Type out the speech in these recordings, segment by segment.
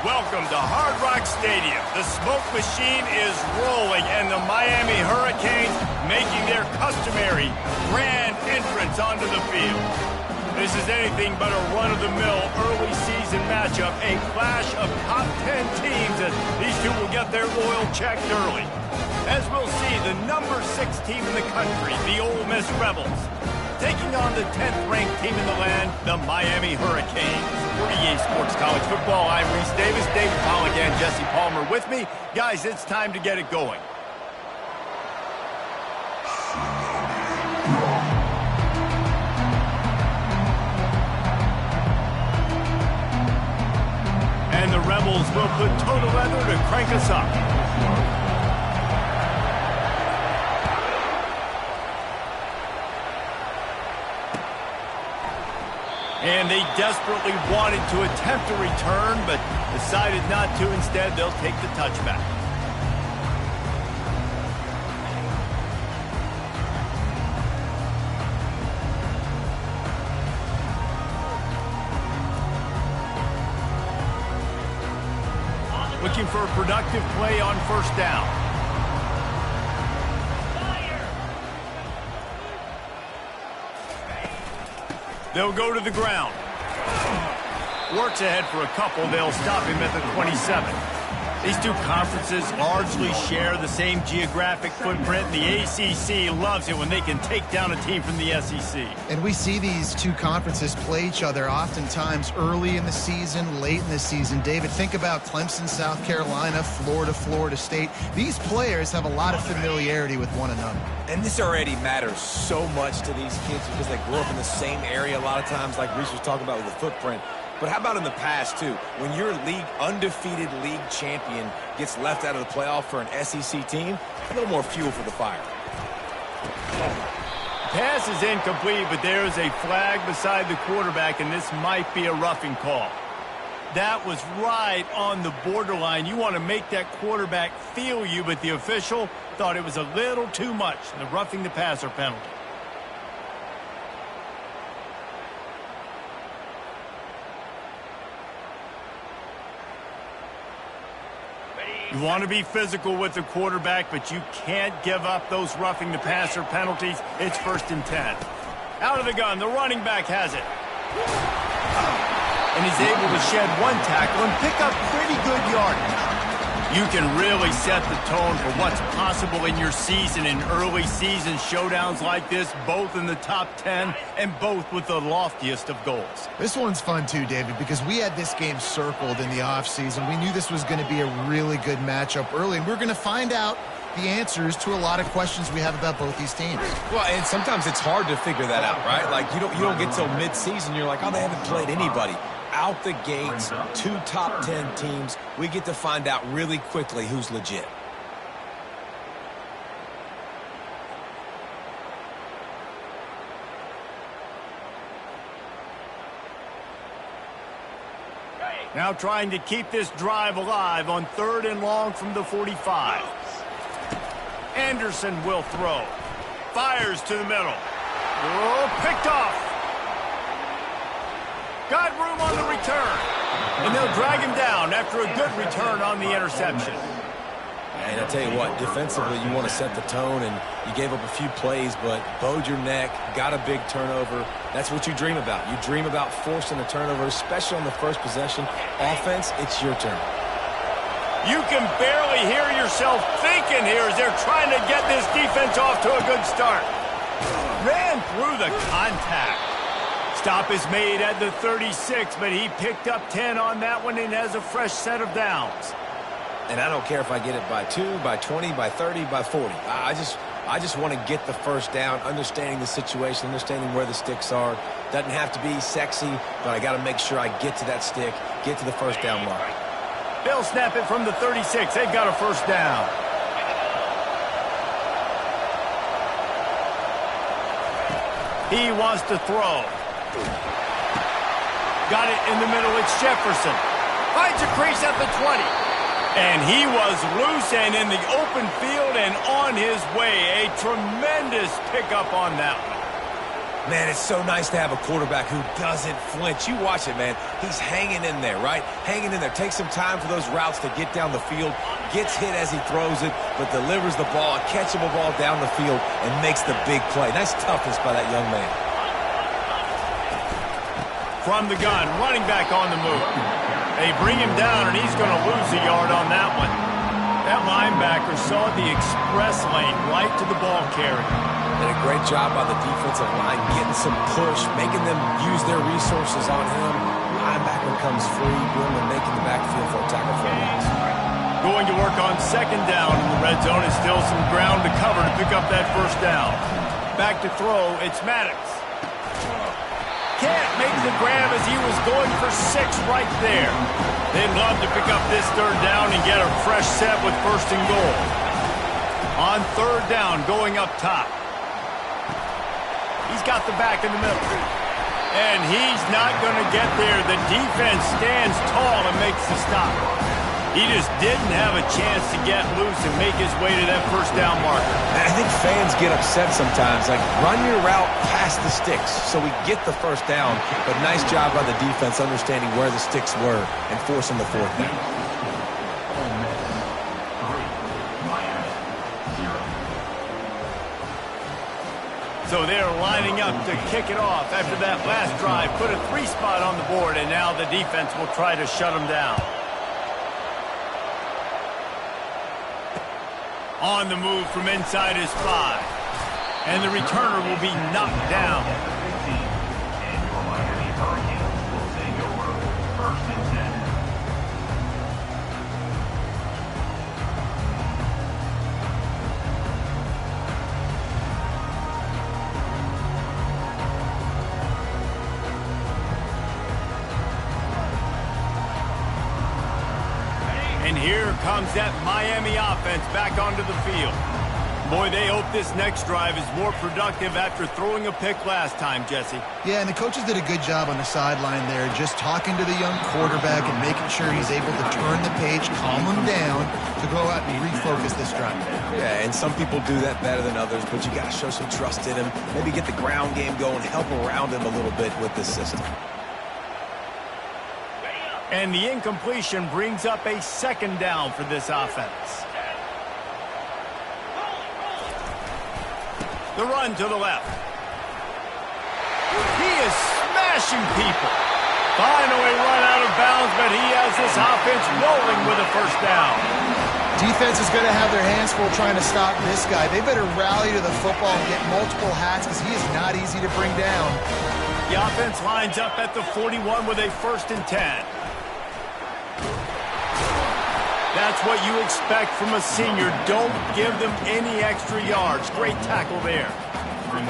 Welcome to Hard Rock Stadium. The smoke machine is rolling, and the Miami Hurricanes making their customary grand entrance onto the field. This is anything but a run-of-the-mill early season matchup, a clash of top 10 teams, and these two will get their oil checked early. As we'll see, the number 6 team in the country, the Ole Miss Rebels, taking on the 10th-ranked team in the land, the Miami Hurricanes. For EA Sports College Football, I'm Reese Davis, David Pollock, and Jesse Palmer with me. Guys, it's time to get it going. And the Rebels will put toe to leather to crank us up. And they desperately wanted to attempt a return, but decided not to. Instead, they'll take the touchback. Looking for a productive play on first down. They'll go to the ground. Works ahead for a couple. They'll stop him at the 27. These two conferences largely share the same geographic footprint. The ACC loves it when they can take down a team from the SEC. And we see these two conferences play each other oftentimes early in the season, late in the season. David, think about Clemson, South Carolina, Florida, Florida State. These players have a lot of familiarity with one another. And this already matters so much to these kids because they grew up in the same area a lot of times, like Reese was talking about with the footprint. But how about in the past, too? When your undefeated league champion gets left out of the playoff for an SEC team, a little more fuel for the fire. Pass is incomplete, but there is a flag beside the quarterback, and this might be a roughing call. That was right on the borderline. You want to make that quarterback feel you, but the official thought it was a little too much, the roughing the passer penalty. You want to be physical with the quarterback, but you can't give up those roughing the passer penalties. It's 1st and 10. Out of the gun, the running back has it. And he's able to shed one tackle and pick up pretty good yardage. You can really set the tone for what's possible in your season in early season showdowns like this, both in the top 10 and both with the loftiest of goals. This one's fun too, David, because we had this game circled in the offseason. We knew this was going to be a really good matchup early, and we're going to find out the answers to a lot of questions we have about both these teams. Well, and sometimes it's hard to figure that out, right? Like, you don't get till mid-season, you're like, oh, they haven't played anybody. Out the gates, 2 top 10 teams. We get to find out really quickly who's legit. Now trying to keep this drive alive on 3rd and long from the 45. Anderson will throw. Fires to the middle. Oh, picked off. Got room on the return. And they'll drag him down after a good return on the interception. And I tell you what, defensively, you want to set the tone, and you gave up a few plays, but bowed your neck, got a big turnover. That's what you dream about. You dream about forcing a turnover, especially on the first possession. Offense, it's your turn. You can barely hear yourself thinking here as they're trying to get this defense off to a good start. Ran through the contact. Stop is made at the 36, but he picked up 10 on that one and has a fresh set of downs. And I don't care if I get it by 2, by 20, by 30, by 40. I just want to get the first down, understanding the situation, understanding where the sticks are. Doesn't have to be sexy, but I got to make sure I get to that stick, get to the first down mark. They'll snap it from the 36. They've got a first down. He wants to throw. Got it in the middle. It's Jefferson. Finds a crease at the 20. And he was loose and in the open field and on his way. A tremendous pickup on that one. Man, it's so nice to have a quarterback who doesn't flinch. You watch it, man. He's hanging in there, right? Hanging in there. Takes some time for those routes to get down the field. Gets hit as he throws it, but delivers the ball, a catchable ball down the field, and makes the big play. Nice toughness by that young man. From the gun, running back on the move. They bring him down, and he's going to lose a yard on that one. That linebacker saw the express lane right to the ball carrier. Did a great job on the defensive line, getting some push, making them use their resources on him. Linebacker comes free, boom, and making the backfield for a tackle for a loss. Going to work on second down in the red zone. Is still some ground to cover to pick up that first down. Back to throw, it's Maddox. Can't make the grab as he was going for 6 right there. They'd love to pick up this third down and get a fresh set with first and goal. On third down, going up top. He's got the back in the middle. And he's not going to get there. The defense stands tall and makes the stop. He just didn't have a chance to get loose and make his way to that first down marker. I think fans get upset sometimes. Like, run your route past the sticks so we get the first down. But nice job by the defense understanding where the sticks were and forcing the fourth down. So they're lining up to kick it off after that last drive. Put a 3 spot on the board, and now the defense will try to shut them down. On the move from inside his 5. And the returner will be knocked down. And here comes that Miami offense back onto the field. Boy, they hope this next drive is more productive after throwing a pick last time, Jesse. Yeah, and the coaches did a good job on the sideline there, just talking to the young quarterback and making sure he's able to turn the page, calm him down, to go out and refocus this drive. Yeah, and some people do that better than others, but you got to show some trust in him. Maybe get the ground game going, help around him a little bit with this system. And the incompletion brings up a second down for this offense. The run to the left. He is smashing people. Finally run out of bounds, but he has this offense rolling with a first down. Defense is going to have their hands full trying to stop this guy. They better rally to the football and get multiple hats because he is not easy to bring down. The offense lines up at the 41 with a 1st and 10. That's what you expect from a senior. Don't give them any extra yards. Great tackle there.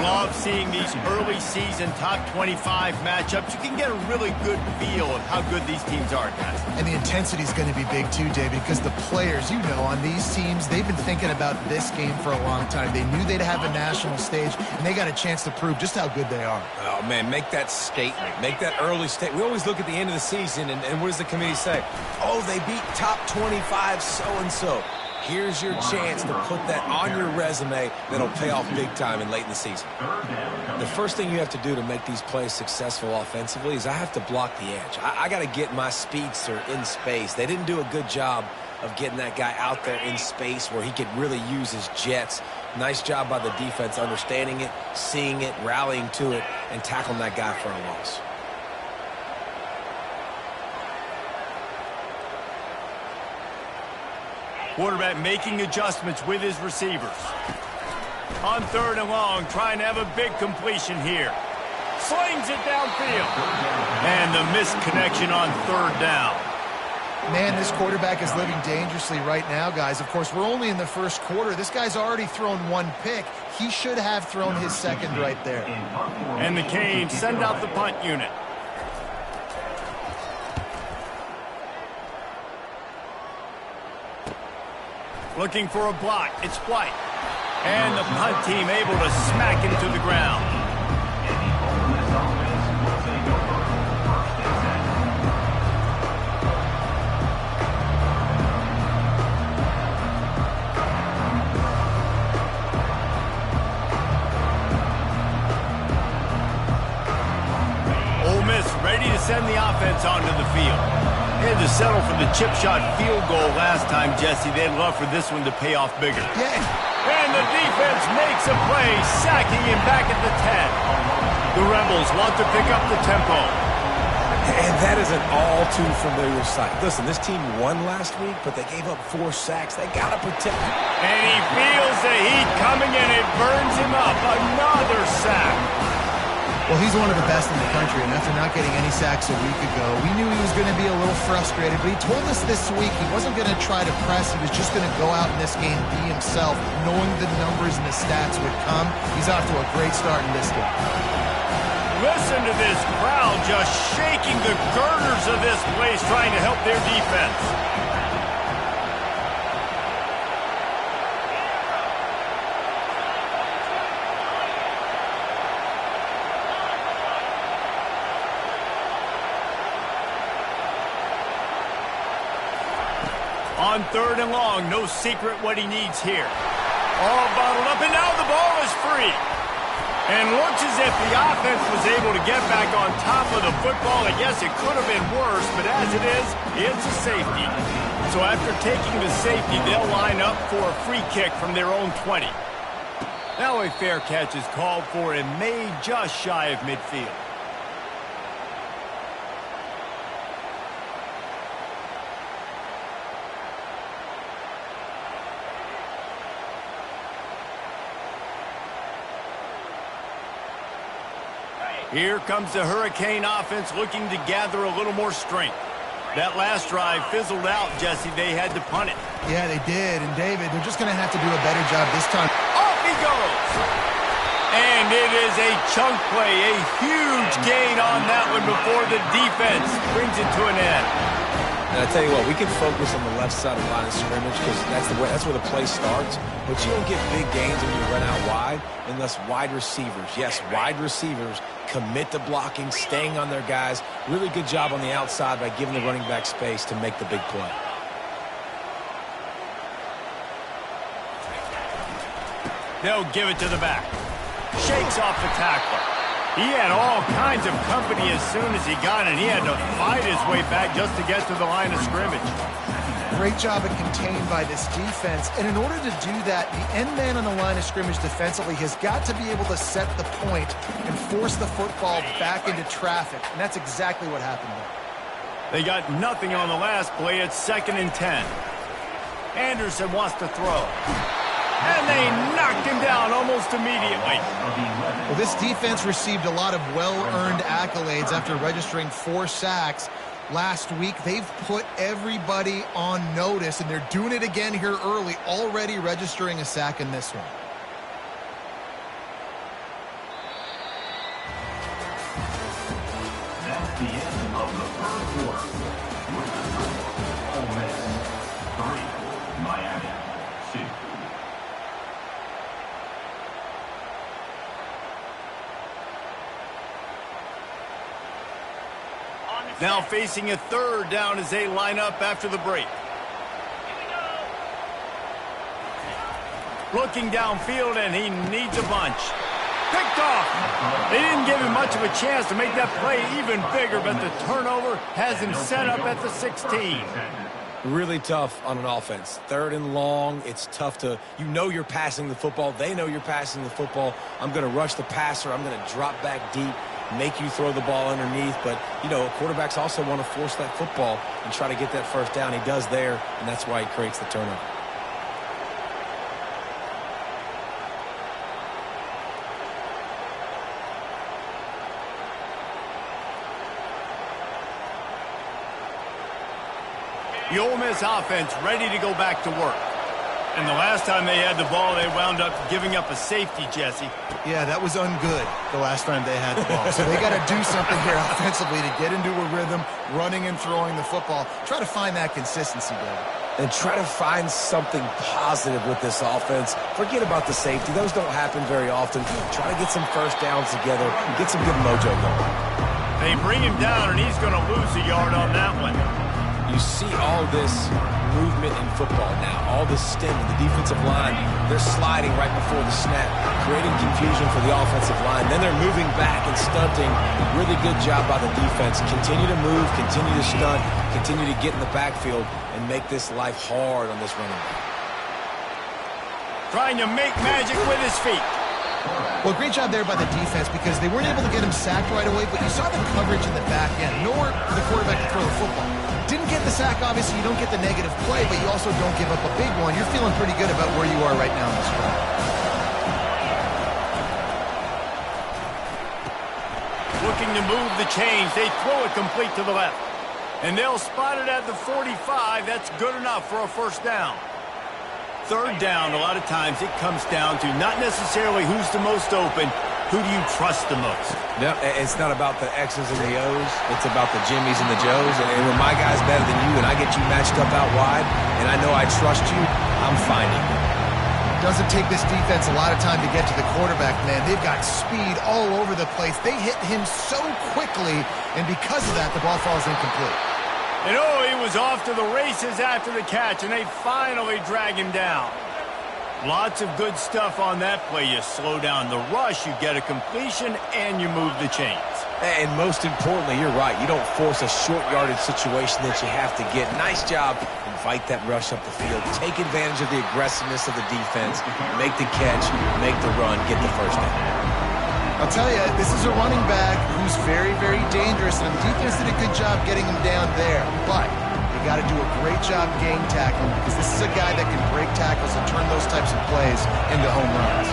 Love seeing these early season top 25 matchups. You can get a really good feel of how good these teams are, guys. And the intensity is going to be big too, David, because the players, you know, on these teams, they've been thinking about this game for a long time. They knew they'd have a national stage, and they got a chance to prove just how good they are. Oh, man, make that statement. Make that early statement. We always look at the end of the season, and what does the committee say? Oh, they beat top 25 so-and-so. Here's your chance to put that on your resume that'll pay off big time and late in the season. The first thing you have to do to make these plays successful offensively is I have to block the edge. I got to get my speedster in space. They didn't do a good job of getting that guy out there in space where he could really use his jets. Nice job by the defense understanding it, seeing it, rallying to it, and tackling that guy for a loss. Quarterback making adjustments with his receivers. On 3rd and long, trying to have a big completion here. Slings it downfield. And the missed connection on 3rd down. Man, this quarterback is living dangerously right now, guys. Of course, we're only in the first quarter. This guy's already thrown 1 pick. He should have thrown his 2nd right there. And the Canes send out the punt unit. Looking for a block. It's White. And the punt team able to smack him to the ground. send the offense onto the field. They had to settle for the chip shot field goal last time, Jesse. They'd love for this one to pay off bigger. Yeah. And the defense makes a play, sacking him back at the 10. The Rebels want to pick up the tempo. And that is an all-too-familiar sight. Listen, this team won last week, but they gave up 4 sacks. They got to protect. And he feels the heat coming, and it burns him up. Another sack. Well, he's one of the best in the country, and after not getting any sacks a week ago, we knew he was going to be a little frustrated, but he told us this week he wasn't going to try to press. He was just going to go out in this game, be himself, knowing the numbers and the stats would come. He's off to a great start in this game. Listen to this crowd just shaking the girders of this place, trying to help their defense. On 3rd and long, no secret what he needs here. All bottled up, and now the ball is free. And looks as if the offense was able to get back on top of the football. And yes, it could have been worse, but as it is, it's a safety. So after taking the safety, they'll line up for a free kick from their own 20. Now a fair catch is called for and made just shy of midfield. Here comes the Hurricane offense looking to gather a little more strength. That last drive fizzled out, Jesse. They had to punt it. Yeah, they did. And, David, they're just going to have to do a better job this time. Off he goes. And it is a chunk play, a huge gain on that one before the defense brings it to an end. And I tell you what, we can focus on the left side of the line of scrimmage because that's where the play starts. But you don't get big gains when you run out wide unless wide receivers, yes, wide receivers, commit to blocking, staying on their guys. Really good job on the outside by giving the running back space to make the big play. They'll give it to the back. Shakes off the tackler. He had all kinds of company as soon as he got it. He had to fight his way back just to get to the line of scrimmage. Great job of contained by this defense. And in order to do that, the end man on the line of scrimmage defensively has got to be able to set the point and force the football back into traffic. And that's exactly what happened there. They got nothing on the last play. It's 2nd and 10. Anderson wants to throw. And they knocked him down almost immediately. Well, this defense received a lot of well-earned accolades after registering 4 sacks last week. They've put everybody on notice, and they're doing it again here early, already registering a sack in this one. That's the end of the first quarter. With the score, Ole Miss 3, Miami 2. Now facing a 3rd down as they line up after the break. Looking downfield, and he needs a bunch. Picked off. They didn't give him much of a chance to make that play even bigger, but the turnover has him set up at the 16. Really tough on an offense. 3rd and long, it's tough to, you know you're passing the football. They know you're passing the football. I'm going to rush the passer. I'm going to drop back deep, make you throw the ball underneath. But, you know, quarterbacks also want to force that football and try to get that 1st down. He does there, and that's why he creates the turnover. The Ole Miss offense ready to go back to work. And the last time they had the ball, they wound up giving up a safety, Jesse. Yeah, that was ungood the last time they had the ball. So they got to do something here offensively to get into a rhythm, running and throwing the football. Try to find that consistency, David. And try to find something positive with this offense. Forget about the safety. Those don't happen very often. Try to get some 1st downs together, get some good mojo going. They bring him down, and he's going to lose a yard on that one. You see all this movement in football now. All the stem and the defensive line, they're sliding right before the snap, creating confusion for the offensive line. Then they're moving back and stunting. Really good job by the defense. Continue to move, continue to stunt, continue to get in the backfield and make this life hard on this running back. Trying to make magic with his feet. Well, great job there by the defense because they weren't able to get him sacked right away, but you saw the coverage in the back end. Nowhere for the quarterback to throw the football. Didn't get the sack, obviously. You don't get the negative play, but you also don't give up a big one. You're feeling pretty good about where you are right now in this drive. Looking to move the chains. They throw it complete to the left. And they'll spot it at the 45. That's good enough for a first down. Third down, a lot of times it comes down to not necessarily who's the most open, who do you trust the most? No, it's not about the X's and the O's. It's about the Jimmies and the Joes. And when my guy's better than you and I get you matched up out wide and I know I trust you, I'm finding you. Doesn't take this defense a lot of time to get to the quarterback, man. They've got speed all over the place. They hit him so quickly, and because of that, the ball falls incomplete. And oh, he was off to the races after the catch, and they finally drag him down. Lots of good stuff on that play. You slow down the rush, you get a completion, and you move the chains. And most importantly, you're right. You don't force a short yardage situation that you have to get. Nice job. Invite that rush up the field. Take advantage of the aggressiveness of the defense. Make the catch, make the run, get the first down. I'll tell you, this is a running back who's very, very dangerous, and the defense did a good job getting him down there. But you got to do a great job game tackling because this is a guy that can break tackles and turn those types of plays into home runs.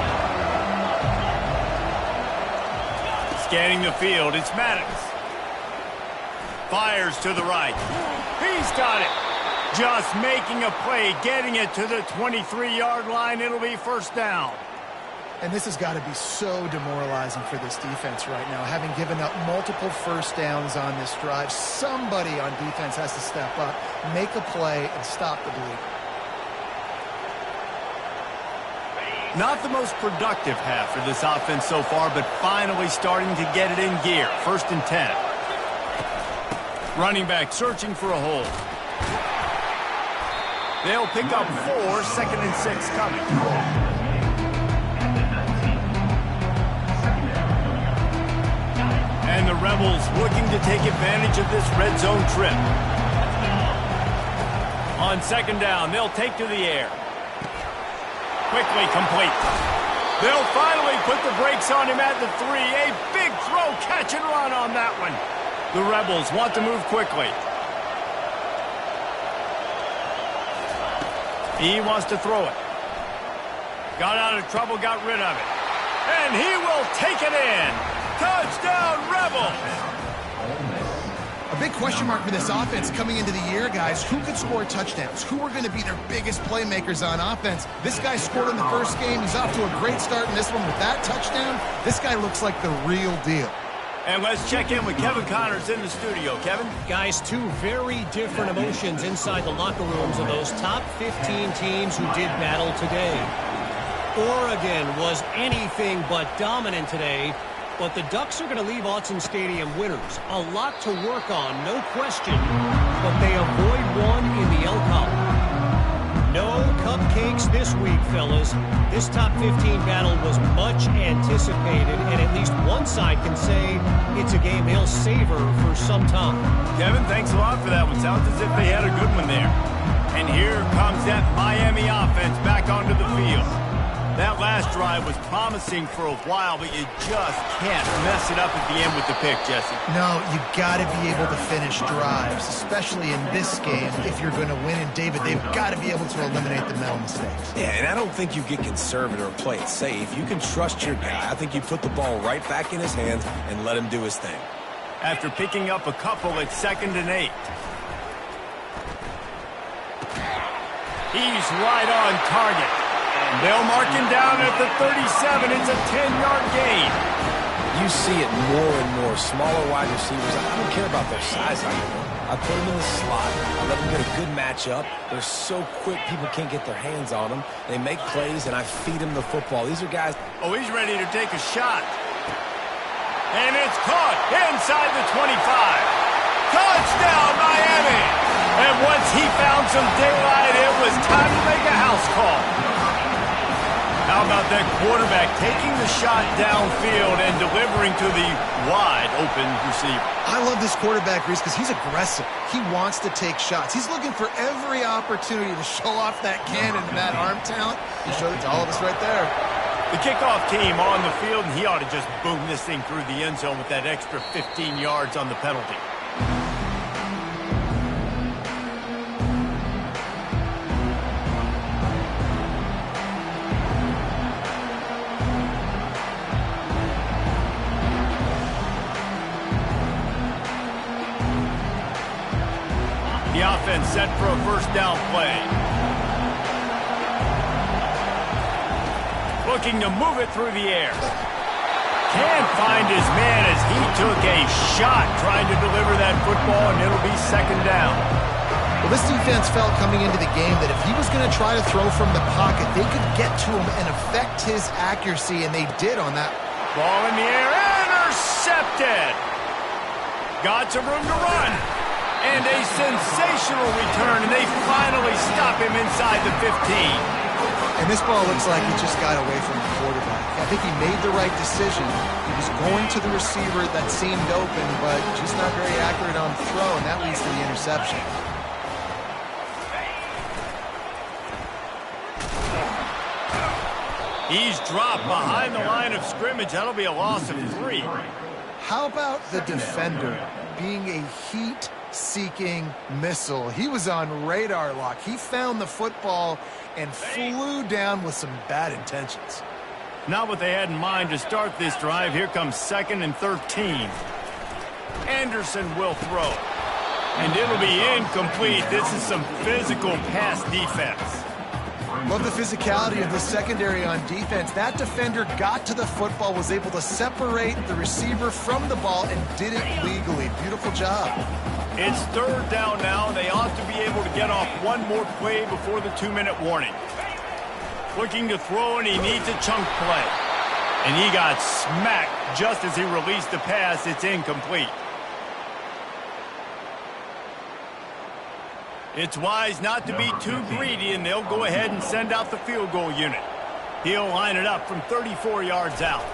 Scanning the field, it's Maddox. Fires to the right. He's got it. Just making a play, getting it to the 23-yard line. It'll be first down. And this has got to be so demoralizing for this defense right now. Having given up multiple first downs on this drive, somebody on defense has to step up, make a play, and stop the bleed. Not the most productive half for this offense so far, but finally starting to get it in gear. First and 10. Running back searching for a hole. They'll pick up 4, second and 6 coming. And the Rebels looking to take advantage of this red zone trip. On second down, they'll take to the air. Quickly complete. They'll finally put the brakes on him at the 3. A big throw, catch and run on that one. The Rebels want to move quickly. He wants to throw it. Got out of trouble, got rid of it. And he will take it in. Touchdown, Rebels! A big question mark for this offense coming into the year, guys. Who could score touchdowns? Who are going to be their biggest playmakers on offense? This guy scored in the first game. He's off to a great start in this one with that touchdown. This guy looks like the real deal. And let's check in with Kevin Connors in the studio. Kevin? Guys, two very different emotions inside the locker rooms of those top 15 teams who did battle today. Oregon was anything but dominant today. But the Ducks are going to leave Autzen Stadium winners. A lot to work on, no question. But they avoid one in the L column. No cupcakes this week, fellas. This top 15 battle was much anticipated, and at least one side can say it's a game they'll savor for some time. Kevin, thanks a lot for that one. Sounds as if they had a good one there. And here comes that Miami offense back onto the field. That last drive was promising for a while, but you just can't mess it up at the end with the pick, Jesse. No, you got to be able to finish drives, especially in this game. If you're going to win, and David, they've got to be able to eliminate the mental mistakes. Yeah, and I don't think you get conservative or play it safe. You can trust your guy. I think you put the ball right back in his hands and let him do his thing. After picking up a couple at 2nd and 8. He's right on target. They'll mark him down at the 37. It's a 10-yard gain. You see it more and more. Smaller wide receivers, I don't care about their size anymore. I put them in the slot. I let them get a good matchup. They're so quick, people can't get their hands on them. They make plays, and I feed them the football. These are guys... Oh, he's ready to take a shot. And it's caught inside the 25. Touchdown, Miami! And once he found some daylight, it was time to make a house call. How about that quarterback taking the shot downfield and delivering to the wide-open receiver? I love this quarterback, Reese, because he's aggressive. He wants to take shots. He's looking for every opportunity to show off that cannon and that arm talent. He showed it to all of us right there. The kickoff team on the field, and he ought to just boom this thing through the end zone with that extra 15 yards on the penalty. The offense set for a first down play. Looking to move it through the air. Can't find his man as he took a shot trying to deliver that football, and it'll be second down. Well, this defense felt coming into the game that if he was going to try to throw from the pocket, they could get to him and affect his accuracy, and they did on that. Ball in the air, intercepted. Got some room to run. And a sensational return, and they finally stop him inside the 15. And this ball looks like it just got away from the quarterback. I think he made the right decision. He was going to the receiver that seemed open, but just not very accurate on the throw, and that leads to the interception. He's dropped behind the line of scrimmage. That'll be a loss of 3. How about the defender being a heat-seeking missile? He was on radar lock. He found the football and flew down with some bad intentions. Not what they had in mind to start this drive. Here comes 2nd and 13. Anderson will throw. And it'll be incomplete. This is some physical pass defense. Love the physicality of the secondary on defense. That defender got to the football, was able to separate the receiver from the ball, and did it legally. Beautiful job. It's third down now, and they ought to be able to get off one more play before the 2-minute warning. Looking to throw, and he needs a chunk play. And he got smacked just as he released the pass. It's incomplete. It's wise not to be too greedy, and they'll go ahead and send out the field goal unit. He'll line it up from 34 yards out.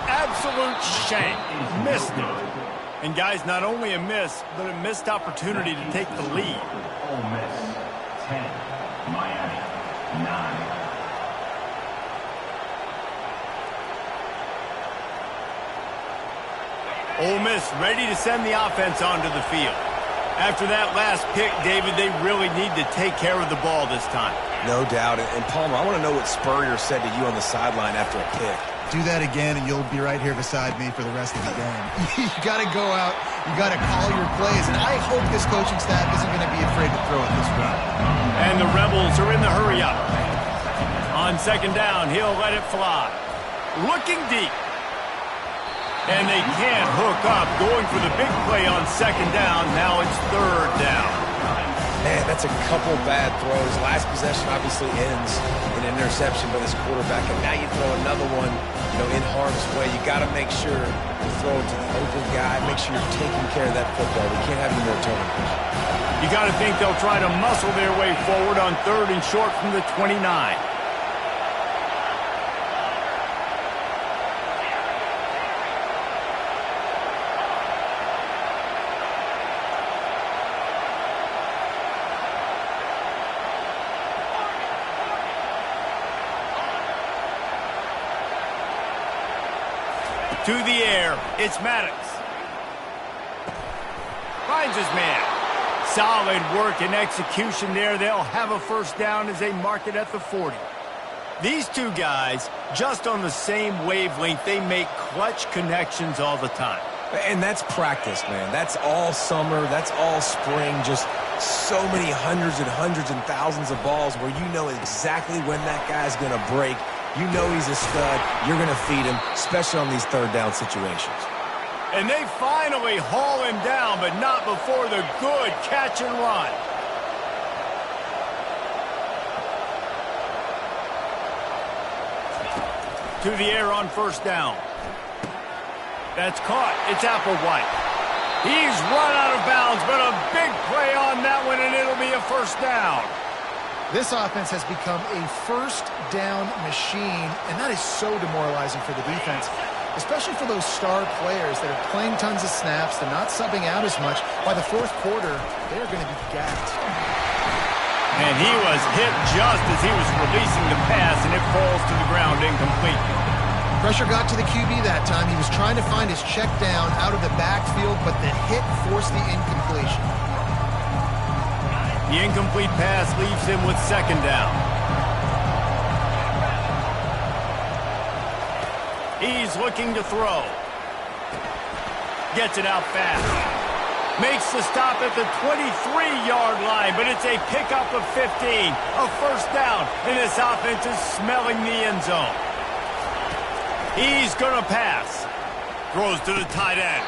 Absolute shank. Missed it. And, guys, not only a miss, but a missed opportunity to take the lead. Ole Miss 10, Miami 9. Ole Miss ready to send the offense onto the field. After that last pick, David, they really need to take care of the ball this time. No doubt. And Palmer, I want to know what Spurrier said to you on the sideline after a pick. Do that again, and you'll be right here beside me for the rest of the game. You got to go out. You got to call your plays. And I hope this coaching staff isn't going to be afraid to throw it this way. And the Rebels are in the hurry-up. On second down, he'll let it fly. Looking deep. And they can't hook up. Going for the big play on second down. Now it's third down. Man, that's a couple bad throws. Last possession obviously ends in an interception by this quarterback. And now you throw another one, in harm's way. You got to make sure you throw it to the open guy. Make sure you're taking care of that football. We can't have any more turnovers. You got to think they'll try to muscle their way forward on 3rd and short from the 29. To the air, it's Maddox. Finds his man. Solid work and execution there. They'll have a first down as they mark it at the 40. These two guys, just on the same wavelength, they make clutch connections all the time. And that's practice, man. That's all summer. That's all spring. Just so many hundreds and thousands of balls where you know exactly when that guy's going to break. You know he's a stud. You're going to feed him, especially on these third down situations. And they finally haul him down, but not before the good catch and run. To the air on first down. That's caught. It's Applewhite. He's run out of bounds, but a big play on that one, and it'll be a first down. This offense has become a first down machine, and that is so demoralizing for the defense, especially for those star players that are playing tons of snaps. They're not subbing out as much. By the fourth quarter, they're going to be gassed. And he was hit just as he was releasing the pass, and it falls to the ground incomplete. Pressure got to the QB that time. He was trying to find his check down out of the backfield, but the hit forced the incompletion. The incomplete pass leaves him with second down. He's looking to throw. Gets it out fast. Makes the stop at the 23-yard line, but it's a pickup of 15. A first down, and this offense is smelling the end zone. He's going to pass. Throws to the tight end.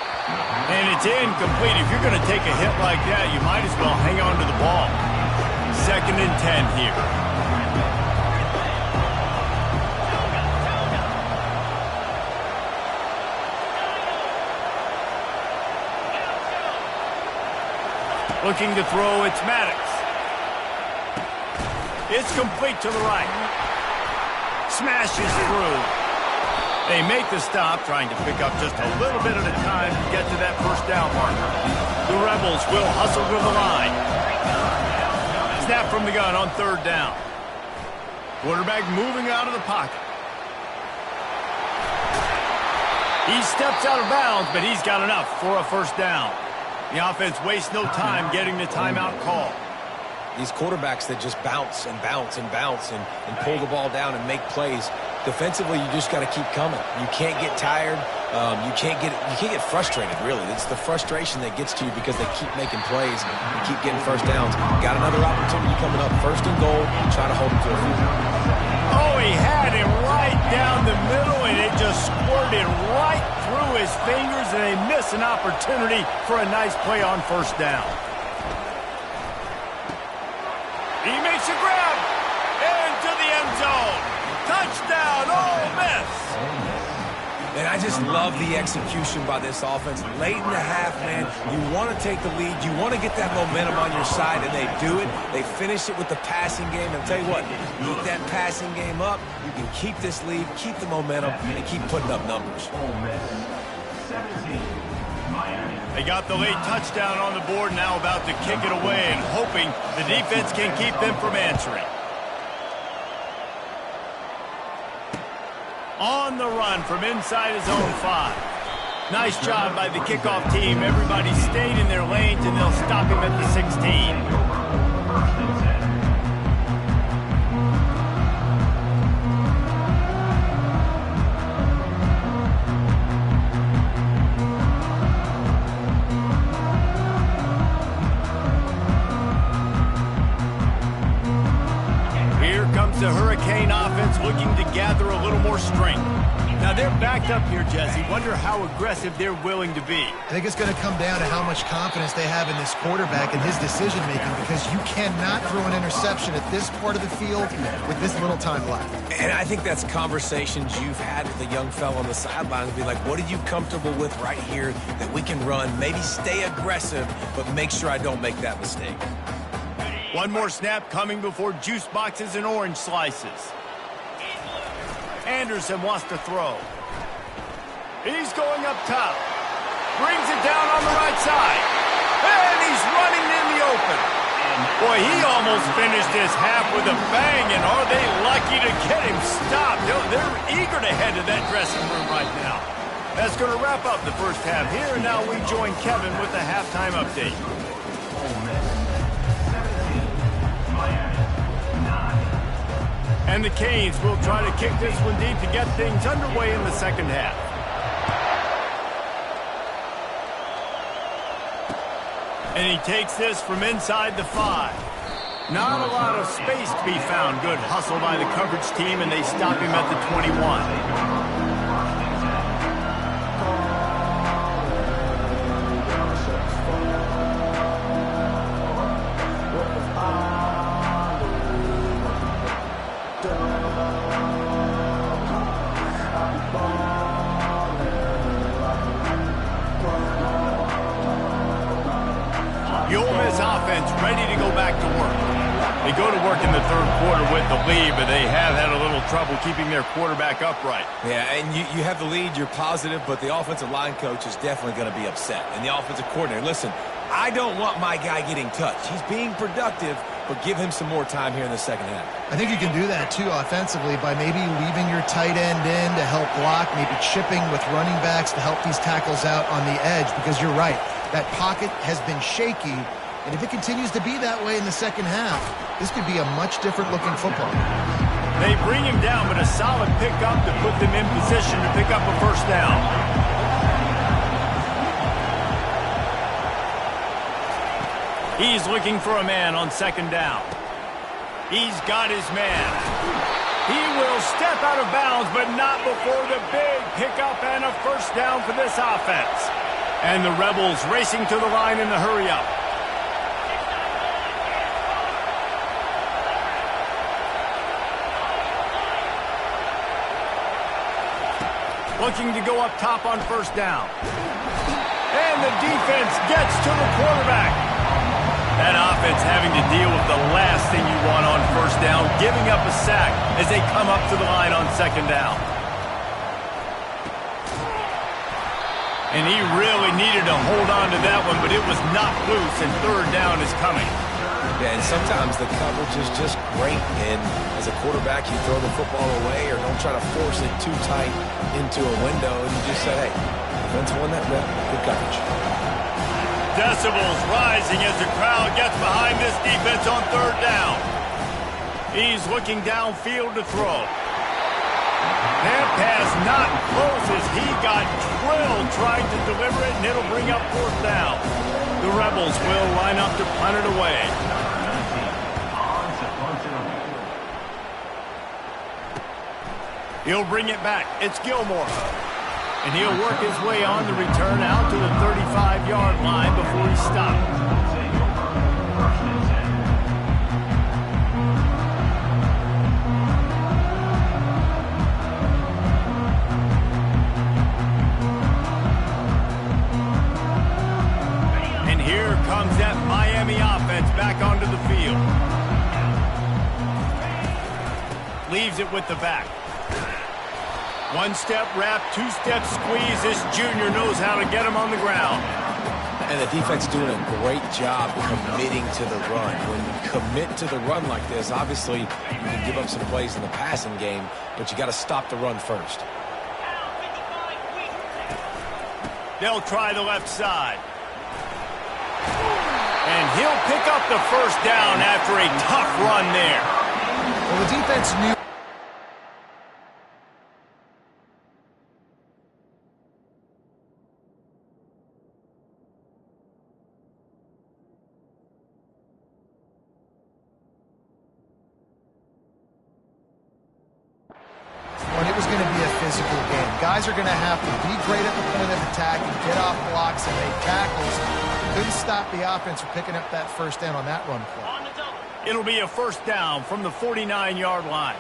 And it's incomplete. If you're going to take a hit like that, you might as well hang on to the ball. Second and 10 here. Looking to throw, it's Maddox. It's complete to the right. Smashes through. They make the stop, trying to pick up just a little bit at a time to get to that first down marker. The Rebels will hustle to the line. Snap from the gun on third down. Quarterback moving out of the pocket. He steps out of bounds, but he's got enough for a first down. The offense wastes no time getting the timeout call. These quarterbacks that just bounce and bounce and bounce and pull the ball down and make plays. Defensively, you just got to keep coming. You can't get tired. You can't get frustrated, really. It's the frustration that gets to you because they keep making plays and keep getting first downs. Got another opportunity coming up. First and goal. Try to hold him to a field. Oh, he had him right down the middle, and it just squirted right through his fingers, and they miss an opportunity for a nice play on first down. He makes a grab into the end zone. Touchdown, Ole Miss. And I just love the execution by this offense. Late in the half, man, you want to take the lead. You want to get that momentum on your side, and they do it. They finish it with the passing game. And I'll tell you what, keep that passing game up. You can keep this lead, keep the momentum, and keep putting up numbers. They got the late touchdown on the board, now about to kick it away and hoping the defense can keep them from answering. On the run from inside his own 5. Nice job by the kickoff team. Everybody stayed in their lanes, and they'll stop him at the 16. The Hurricane offense looking to gather a little more strength. Now they're backed up here, Jesse. Wonder how aggressive they're willing to be. I think it's going to come down to how much confidence they have in this quarterback and his decision-making, because you cannot throw an interception at this part of the field with this little time left. And I think that's conversations you've had with a young fella on the sidelines. Be like, what are you comfortable with right here that we can run? Maybe stay aggressive, but make sure I don't make that mistake. One more snap coming before juice boxes and orange slices. Anderson wants to throw. He's going up top. Brings it down on the right side. And he's running in the open. Boy, he almost finished this half with a bang, and are they lucky to get him stopped? They're eager to head to that dressing room right now. That's going to wrap up the first half here, and now we join Kevin with the halftime update. And the Canes will try to kick this one deep to get things underway in the second half. And he takes this from inside the 5. Not a lot of space to be found. Good hustle by the coverage team, and they stop him at the 21. this offense ready to go back to work. They go to work in the third quarter with the lead, but they have had a little trouble keeping their quarterback upright. Yeah, and you have the lead, you're positive, but the offensive line coach is definitely going to be upset. And the offensive coordinator, listen, I don't want my guy getting touched. He's being productive, but give him some more time here in the second half. I think you can do that, too, offensively, by maybe leaving your tight end in to help block, maybe chipping with running backs to help these tackles out on the edge, because you're right. That pocket has been shaky, and if it continues to be that way in the second half, this could be a much different-looking football. They bring him down, but a solid pickup to put them in position to pick up a first down. He's looking for a man on second down. He's got his man. He will step out of bounds, but not before the big pickup and a first down for this offense. And the Rebels racing to the line in the hurry-up. Looking to go up top on first down. And the defense gets to the quarterback. That offense having to deal with the last thing you want on first down, giving up a sack as they come up to the line on second down. And he really needed to hold on to that one, but it was knocked loose, and third down is coming. Yeah, and sometimes the coverage is just great, and as a quarterback, you throw the football away or don't try to force it too tight into a window, and you just say, hey, defense won that rep, good coverage. Decibels rising as the crowd gets behind this defense on third down. He's looking downfield to throw. That pass not close as he got drilled trying to deliver it, and it'll bring up fourth down. The Rebels will line up to punt it away. He'll bring it back. It's Gilmore. And he'll work his way on the return out to the 35-yard line before he stopped. And here comes that Miami offense back onto the field. Leaves it with the back. One-step wrap, two-step squeeze. This junior knows how to get him on the ground. And the defense doing a great job committing to the run. When you commit to the run like this, obviously you can give up some plays in the passing game, but you got to stop the run first. They'll try the left side. And he'll pick up the first down after a tough run there. Well, the defense knew. Guys are going to have to be great at the point of attack and get off blocks and make tackles. Couldn't stop the offense from picking up that first down on that run play. It'll be a first down from the 49-yard line.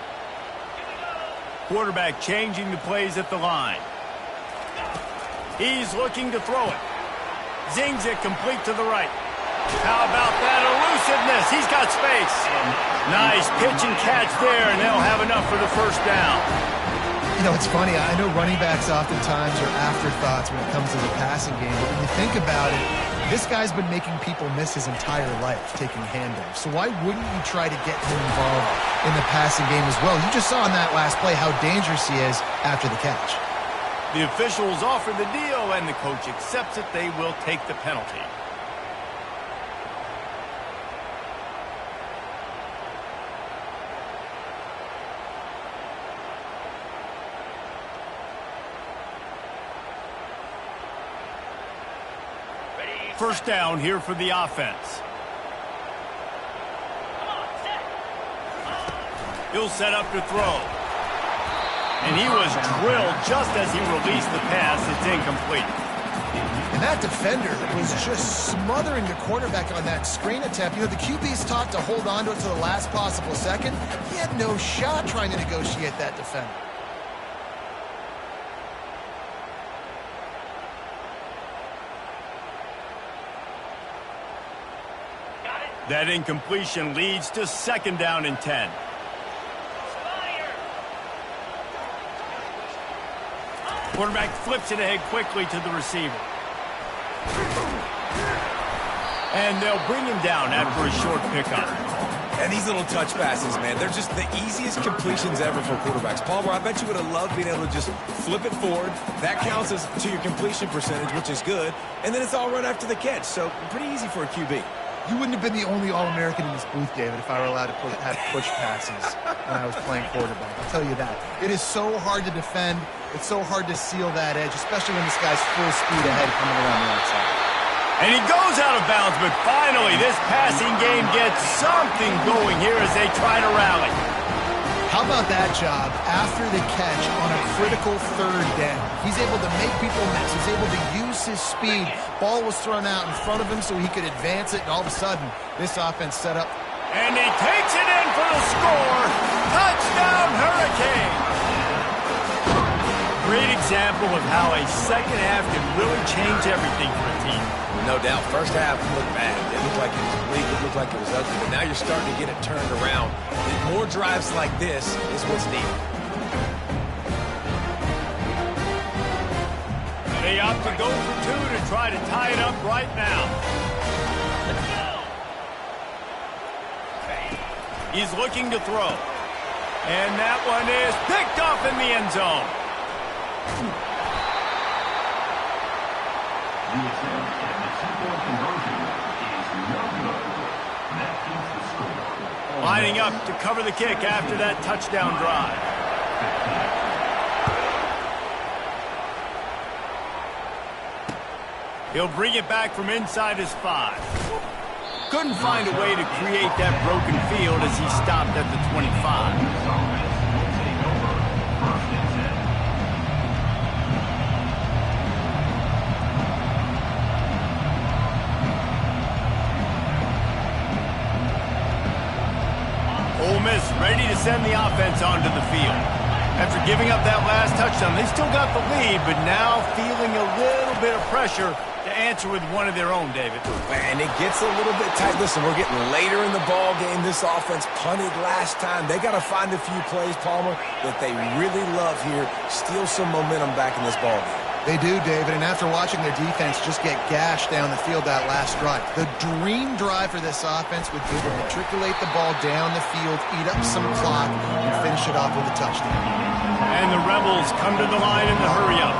Quarterback changing the plays at the line. He's looking to throw it. Zings it complete to the right. How about that elusiveness? He's got space. Nice pitch and catch there, and they'll have enough for the first down. You know, it's funny. I know running backs oftentimes are afterthoughts when it comes to the passing game. But when you think about it, this guy's been making people miss his entire life taking handoffs. So why wouldn't you try to get him involved in the passing game as well? You just saw in that last play how dangerous he is after the catch. The officials offer the deal, and the coach accepts it. They will take the penalty. First down here for the offense. He'll set up to throw. And he was drilled just as he released the pass. It's incomplete. And that defender was just smothering the quarterback on that screen attempt. You know, the QB's taught to hold on to it to the last possible second. He had no shot trying to negotiate that defender. That incompletion leads to 2nd down and 10. Quarterback flips it ahead quickly to the receiver. And they'll bring him down after a short pickup. And these little touch passes, man, they're just the easiest completions ever for quarterbacks. Palmer, I bet you would have loved being able to just flip it forward. That counts as to your completion percentage, which is good. And then it's all right after the catch. So pretty easy for a QB. You wouldn't have been the only All-American in this booth, David, if I were allowed to have push passes when I was playing quarterback. I'll tell you that. It is so hard to defend. It's so hard to seal that edge, especially when this guy's full speed ahead coming around the outside. And he goes out of bounds, but finally this passing game gets something going here as they try to rally. How about that job after the catch on a critical 3rd down? He's able to make people miss. He's able to use his speed. Ball was thrown out in front of him so he could advance it, and all of a sudden, this offense set up. And he takes it in for the score. Touchdown, Hurricane! Great example of how a second half can really change everything for a team. No doubt. First half looked bad. It looked like it was bleak. It looked like it was ugly. But now you're starting to get it turned around. And more drives like this is what's needed. They opt to go for 2 to try to tie it up right now. He's looking to throw. And that one is picked off in the end zone. The attempt at the 2-point conversion is no good. That keeps the score. Lining up to cover the kick after that touchdown drive. He'll bring it back from inside his 5. Couldn't find a way to create that broken field as he stopped at the 25. Ole Miss ready to send the offense onto the field. After giving up that last touchdown, they still got the lead, but now feeling a little bit of pressure to answer with one of their own, David. And it gets a little bit tight. Listen, we're getting later in the ball game. This offense punted last time. They got to find a few plays, Palmer, that they really love here. Steal some momentum back in this ball game. They do, David, and after watching their defense just get gashed down the field that last drive, the dream drive for this offense would be to matriculate the ball down the field, eat up some clock, and finish it off with a touchdown. And the Rebels come to the line in the hurry-up.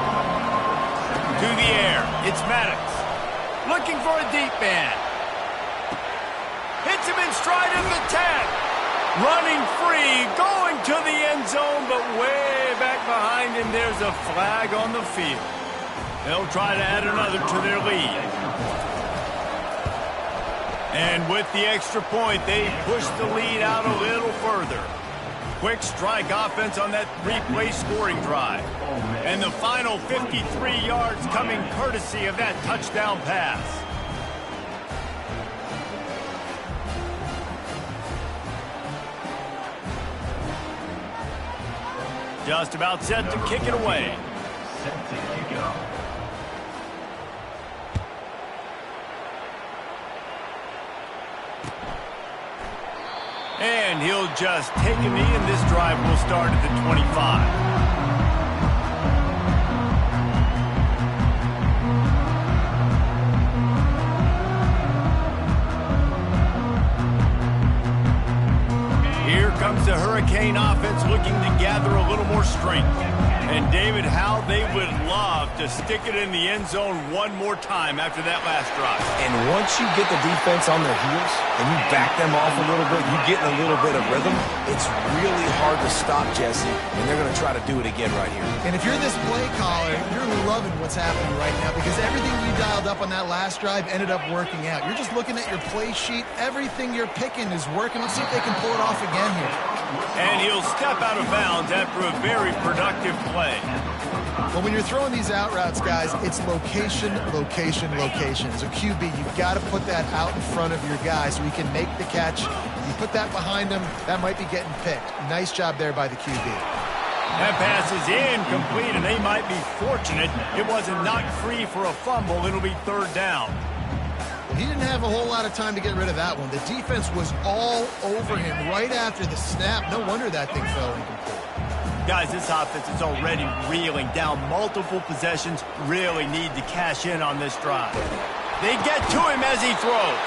To the air, it's Maddox. Looking for a deep man. Hits him in stride at the 10. Running free, going to the end zone, but way back behind him, there's a flag on the field. They'll try to add another to their lead. And with the extra point, they push the lead out a little further. Quick strike offense on that 3-play scoring drive. And the final 53 yards coming courtesy of that touchdown pass. Just about set to kick it away. Set to kick it off. And he'll just take a knee, and this drive will start at the 25. Here comes the Hurricane offense looking to gather a little more strength. And David, how they would love to stick it in the end zone one more time after that last drive. And once you get the defense on their heels and you back them off a little bit, you get in a little bit of rhythm, it's really hard to stop, Jesse, and they're going to try to do it again right here. And if you're this play caller, you're loving what's happening right now because everything you dialed up on that last drive ended up working out. You're just looking at your play sheet. Everything you're picking is working. Let's see if they can pull it off again here. And he'll step out of bounds after a very productive play. Well, when you're throwing these out routes, guys, it's location, location, location. As a QB, you've got to put that out in front of your guy so he can make the catch. You put that behind him, that might be getting picked. Nice job there by the QB. That pass is incomplete, and they might be fortunate it wasn't knocked free for a fumble. It'll be 3rd down. Well, He didn't have a whole lot of time to get rid of that one. The defense was all over him right after the snap. No wonder that thing fell incomplete. Guys, this offense is already reeling down multiple possessions. Really need to cash in on this drive. They get to him as he throws.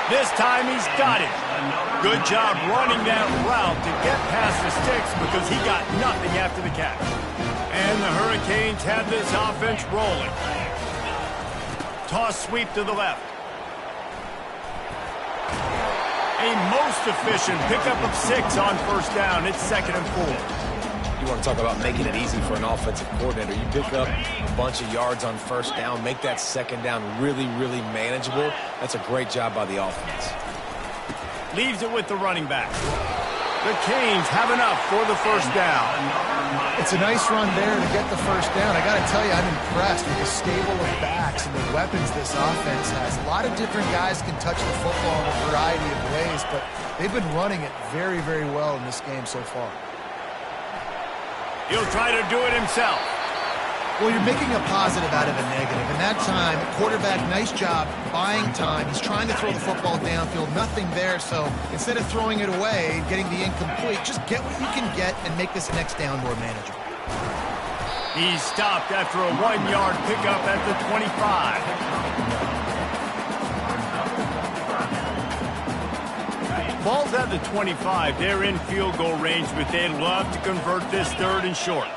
This time he's got it. Good job running that route to get past the sticks because he got nothing after the catch. And the Hurricanes have this offense rolling. Toss sweep to the left. A most efficient pickup of 6 on first down. It's 2nd and 4. You want to talk about making it easy for an offensive coordinator. You pick up a bunch of yards on first down, make that 2nd down really, really manageable. That's a great job by the offense. Leaves it with the running back. The Canes have enough for the first down. It's a nice run there to get the first down. I got to tell you, I'm impressed with the stable of backs and the weapons this offense has. A lot of different guys can touch the football in a variety of ways, but they've been running it very, very well in this game so far. He'll try to do it himself. Well, you're making a positive out of a negative. And that time, quarterback, nice job buying time. He's trying to throw the football downfield. Nothing there. So instead of throwing it away, getting the incomplete, just get what you can get and make this next down more manageable. He's stopped after a 1-yard pickup at the 25. Ball's at the 25. They're in field goal range, but they'd love to convert this 3rd and short.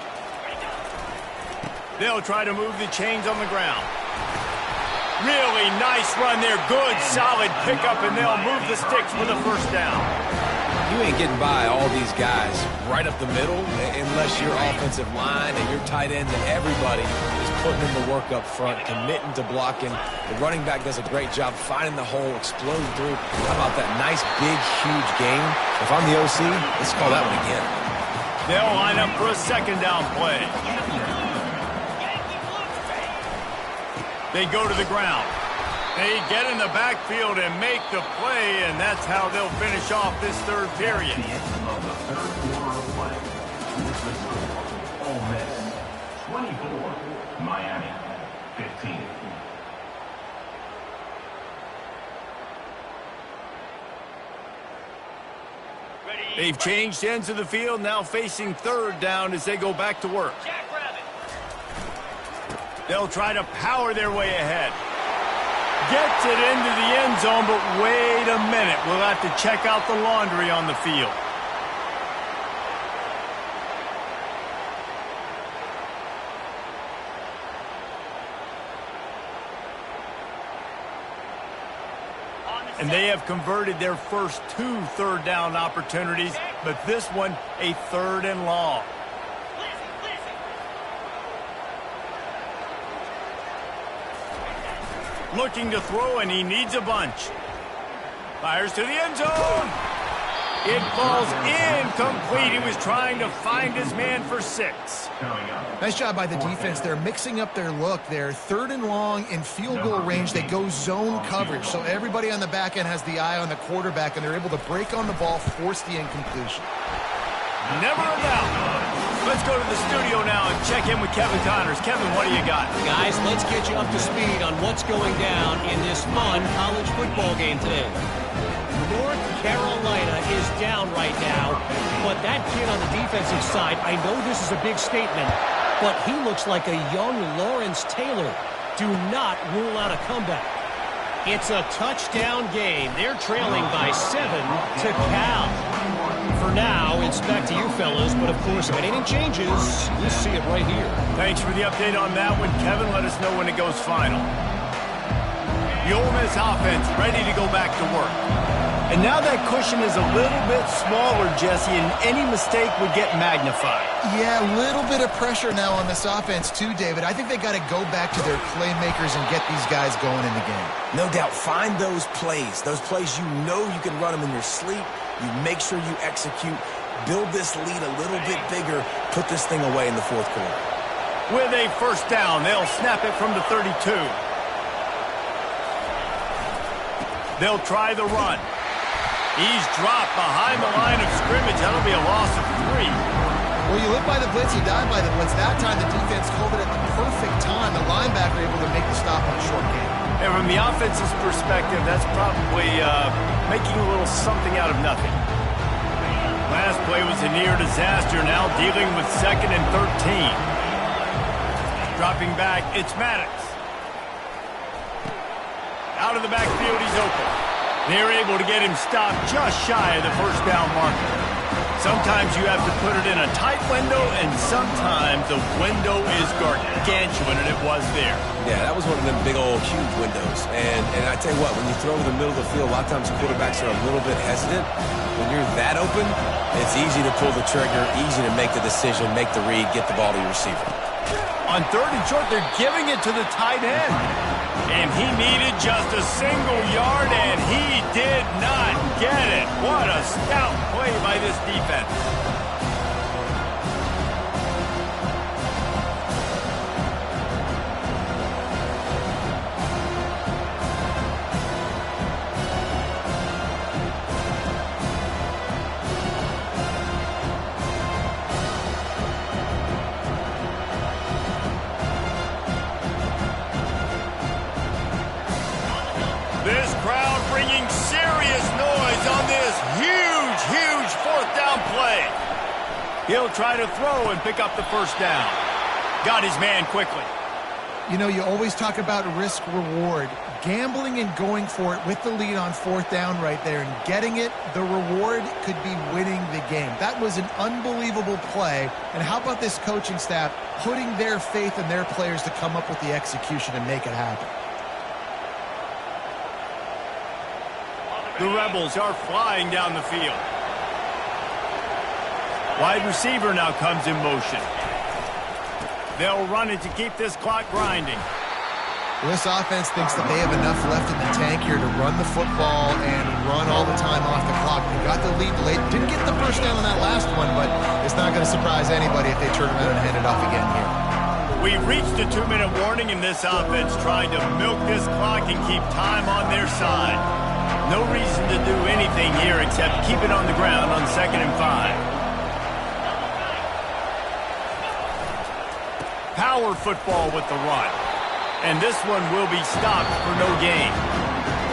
They'll try to move the chains on the ground. Really nice run there. Good, solid pickup, and they'll move the sticks for the first down. You ain't getting by all these guys right up the middle unless your offensive line and your tight ends and everybody is putting in the work up front, committing to blocking. The running back does a great job finding the hole, exploding through. How about that nice, big, huge gain? If I'm the OC, let's call that one again. They'll line up for a 2nd down play. They go to the ground. They get in the backfield and make the play, and that's how they'll finish off this 3rd period. The end of the 3rd quarter of play. With the score, Ole Miss 24, Miami 15. They've changed ends of the field, now facing 3rd down as they go back to work. They'll try to power their way ahead. Gets it into the end zone, but wait a minute. We'll have to check out the laundry on the field. And they have converted their first 2 3rd down opportunities, but this one a 3rd and long. Looking to throw, and he needs a bunch. Fires to the end zone. It falls incomplete. He was trying to find his man for 6. Nice job by the defense. They're mixing up their look. They're 3rd and long in field goal range. They go zone coverage. So everybody on the back end has the eye on the quarterback, and they're able to break on the ball, force the incompletion. Never a doubt. Let's go to the studio now and check in with Kevin Connors. Kevin, what do you got? Guys, let's get you up to speed on what's going down in this fun college football game today. North Carolina is down right now, but that kid on the defensive side, I know this is a big statement, but he looks like a young Lawrence Taylor. Do not rule out a comeback. It's a touchdown game. They're trailing by 7 to Cal. For now, it's back to you fellas, but of course, if anything changes, we'll see it right here. Thanks for the update on that one, Kevin. Let us know when it goes final. The Ole Miss offense ready to go back to work. And now that cushion is a little bit smaller, Jesse, and any mistake would get magnified. Yeah, a little bit of pressure now on this offense too, David. I think they got to go back to their playmakers and get these guys going in the game. No doubt. Find those plays you know you can run them in your sleep. You make sure you execute. Build this lead a little bit bigger. Put this thing away in the 4th quarter. With a first down, they'll snap it from the 32. They'll try the run. He's dropped behind the line of scrimmage. That'll be a loss of 3. Well, you live by the blitz, you die by the blitz. That time the defense called it at the perfect time. The linebacker able to make the stop on a short game. And Yeah, from the offense's perspective, that's probably making a little something out of nothing. Last play was a near disaster, now dealing with 2nd and 13. Dropping back, it's Maddox. Out of the backfield, he's open. They're able to get him stopped just shy of the first down marker. Sometimes you have to put it in a tight window, and sometimes the window is gargantuan, and it was there. Yeah, that was one of them big old huge windows. And I tell you what, when you throw to the middle of the field, a lot of times quarterbacks are a little bit hesitant. When you're that open, it's easy to pull the trigger, easy to make the decision, make the read, get the ball to your receiver. On 3rd and short, they're giving it to the tight end. And he needed just a single yard, and he did not get it. What a stout play by this defense. This crowd bringing serious noise on this huge 4th down play. He'll try to throw and pick up the first down. Got his man quickly. You know, you always talk about risk-reward. Gambling and going for it with the lead on 4th down right there and getting it, the reward could be winning the game. That was an unbelievable play. And how about this coaching staff putting their faith in their players to come up with the execution and make it happen? The Rebels are flying down the field. Wide receiver now comes in motion. They'll run it to keep this clock grinding. This offense thinks that they have enough left in the tank here to run the football and run all the time off the clock. They got the lead late. Didn't get the first down on that last one, but it's not going to surprise anybody if they turn around and hand it off again here. We've reached the 2-minute warning in this offense, trying to milk this clock and keep time on their side. No reason to do anything here except keep it on the ground on 2nd and 5. Power football with the run. And this one will be stopped for no gain.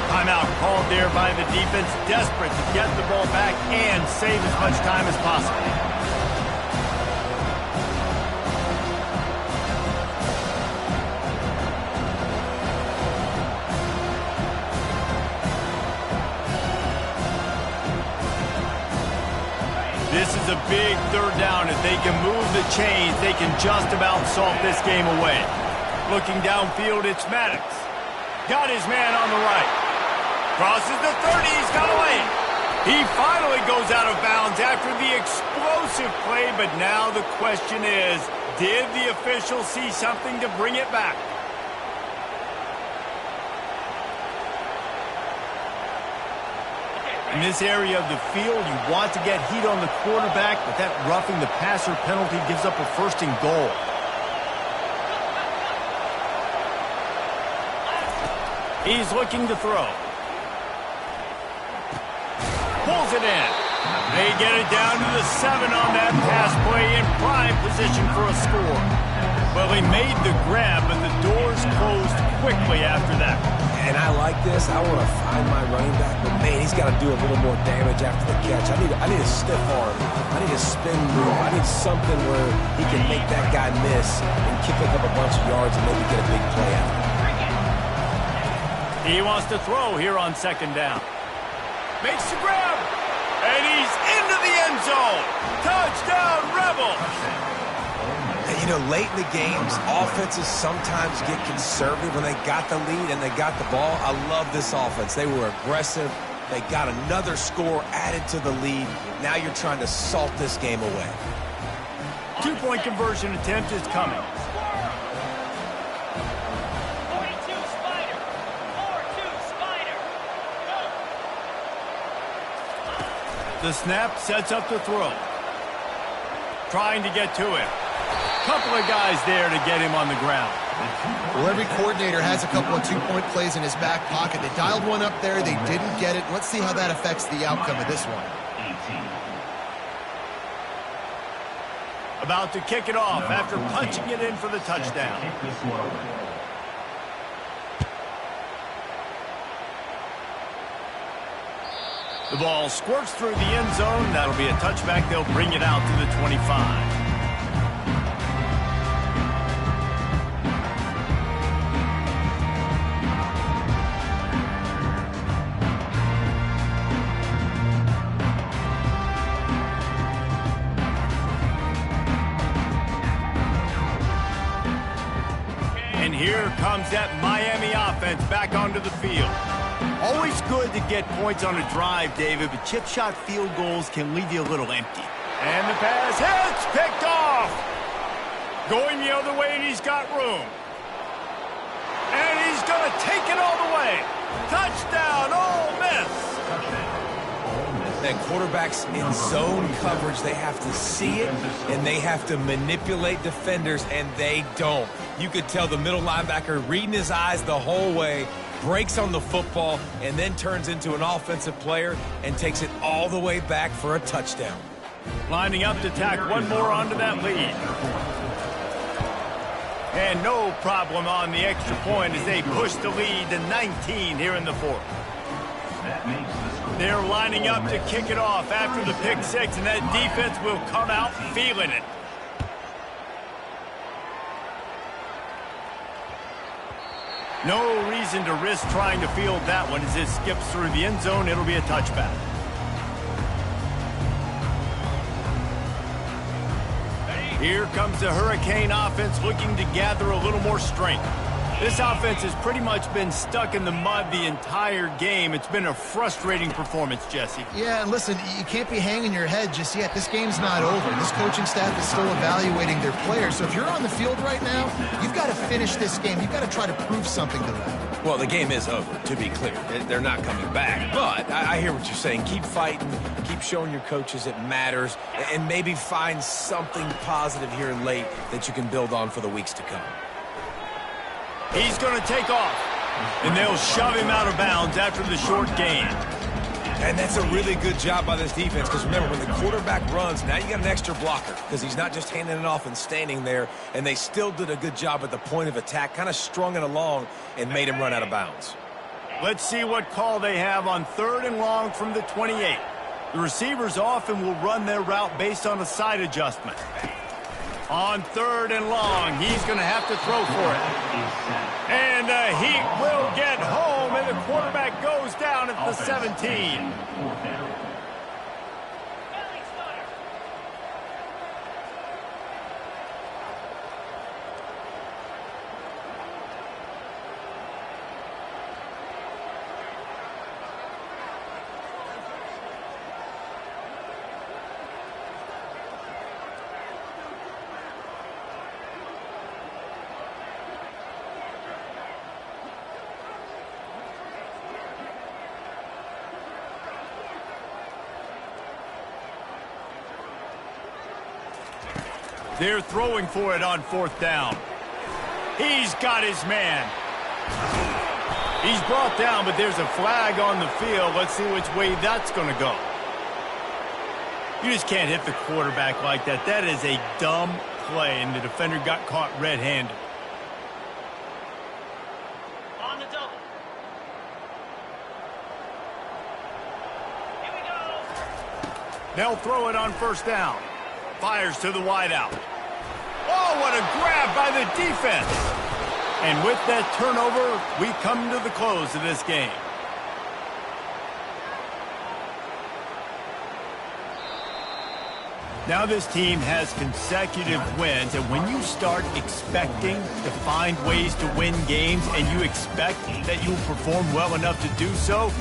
Timeout called there by the defense, desperate to get the ball back and save as much time as possible. This is a big 3rd down. If they can move the chains, they can just about solve this game away. Looking downfield, it's Maddox. Got his man on the right. Crosses the 30, he's got a lane. He finally goes out of bounds after the explosive play, but now the question is, did the official see something to bring it back? In this area of the field, you want to get heat on the quarterback, but that roughing the passer penalty gives up a 1st and goal. He's looking to throw. Pulls it in. They get it down to the 7 on that pass play, in prime position for a score. Well, he made the grab, but the doors closed quickly after that. And I like this. I want to find my running back, but man, he's got to do a little more damage after the catch. I need a stiff arm. I need a spin move. I need something where he can make that guy miss and pick up a bunch of yards and maybe get a big play out of it. He wants to throw here on 2nd down. Makes the grab, and he's into the end zone. Touchdown, Rebels! And, you know, late in the games, offenses sometimes get conservative when they got the lead and they got the ball. I love this offense. They were aggressive. They got another score added to the lead. Now you're trying to salt this game away. 2-point conversion attempt is coming. The snap sets up the throw. Trying to get to him. Couple of guys there to get him on the ground. Well, every coordinator has a couple of 2-point plays in his back pocket. They dialed one up there. They didn't get it. Let's see how that affects the outcome of this one. About to kick it off after punching it in for the touchdown. The ball squirts through the end zone. That'll be a touchback. They'll bring it out to the 25. And here comes that Miami offense back onto the field. Always good to get points on a drive, David, but chip shot field goals can leave you a little empty. And the pass hits, picked off. Going the other way, and he's got room. And he's going to take it all the way. Touchdown, Ole Miss. That quarterbacks in zone coverage, they have to see it, and they have to manipulate defenders, and they don't. You could tell the middle linebacker reading his eyes the whole way, breaks on the football, and then turns into an offensive player and takes it all the way back for a touchdown. Lining up to tack one more onto that lead. And no problem on the extra point as they push the lead to 19 here in the fourth. They're lining up to kick it off after the pick six, and that defense will come out feeling it. No reason to risk trying to field that one as it skips through the end zone. It'll be a touchback. Here comes the Hurricane offense looking to gather a little more strength. This offense has pretty much been stuck in the mud the entire game. It's been a frustrating performance, Jesse. Yeah, and listen, you can't be hanging your head just yet. This game's not over. This coaching staff is still evaluating their players. So if you're on the field right now, you've got to finish this game. You've got to try to prove something to them. Well, the game is over, to be clear. They're not coming back. But I hear what you're saying. Keep fighting. Keep showing your coaches it matters. And maybe find something positive here late that you can build on for the weeks to come. He's going to take off, and they'll shove him out of bounds after the short gain. And that's a really good job by this defense because, remember, when the quarterback runs, now you got an extra blocker because he's not just handing it off and standing there, and they still did a good job at the point of attack, kind of strung it along and made him run out of bounds. Let's see what call they have on 3rd and long from the 28. The receivers often will run their route based on a side adjustment. On 3rd and long, he's going to have to throw for it. And he will get home, and the quarterback goes down at the 17. They're throwing for it on 4th down. He's got his man. He's brought down, but there's a flag on the field. Let's see which way that's going to go. You just can't hit the quarterback like that. That is a dumb play, and the defender got caught red-handed. On the double. Here we go. They'll throw it on 1st down. Fires to the wideout. Oh, what a grab by the defense. And with that turnover, we come to the close of this game. Now this team has consecutive wins, and when you start expecting to find ways to win games and you expect that you'll perform well enough to do so,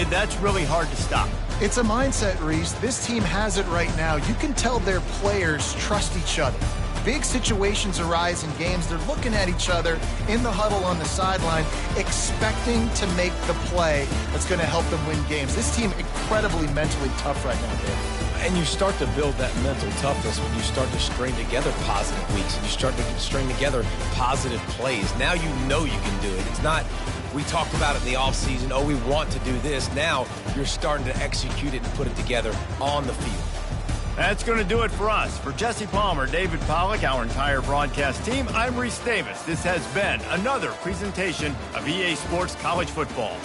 that's really hard to stop. It's a mindset, Reese. This team has it right now. You can tell their players trust each other. Big situations arise in games. They're looking at each other in the huddle on the sideline, expecting to make the play that's going to help them win games. This team incredibly mentally tough right now, Dave. And you start to build that mental toughness when you start to string together positive weeks and you start to string together positive plays. Now you know you can do it. It's not, we talked about it in the offseason, oh, we want to do this. Now you're starting to execute it and put it together on the field. That's going to do it for us. For Jesse Palmer, David Pollack, our entire broadcast team, I'm Reese Davis. This has been another presentation of EA Sports College Football.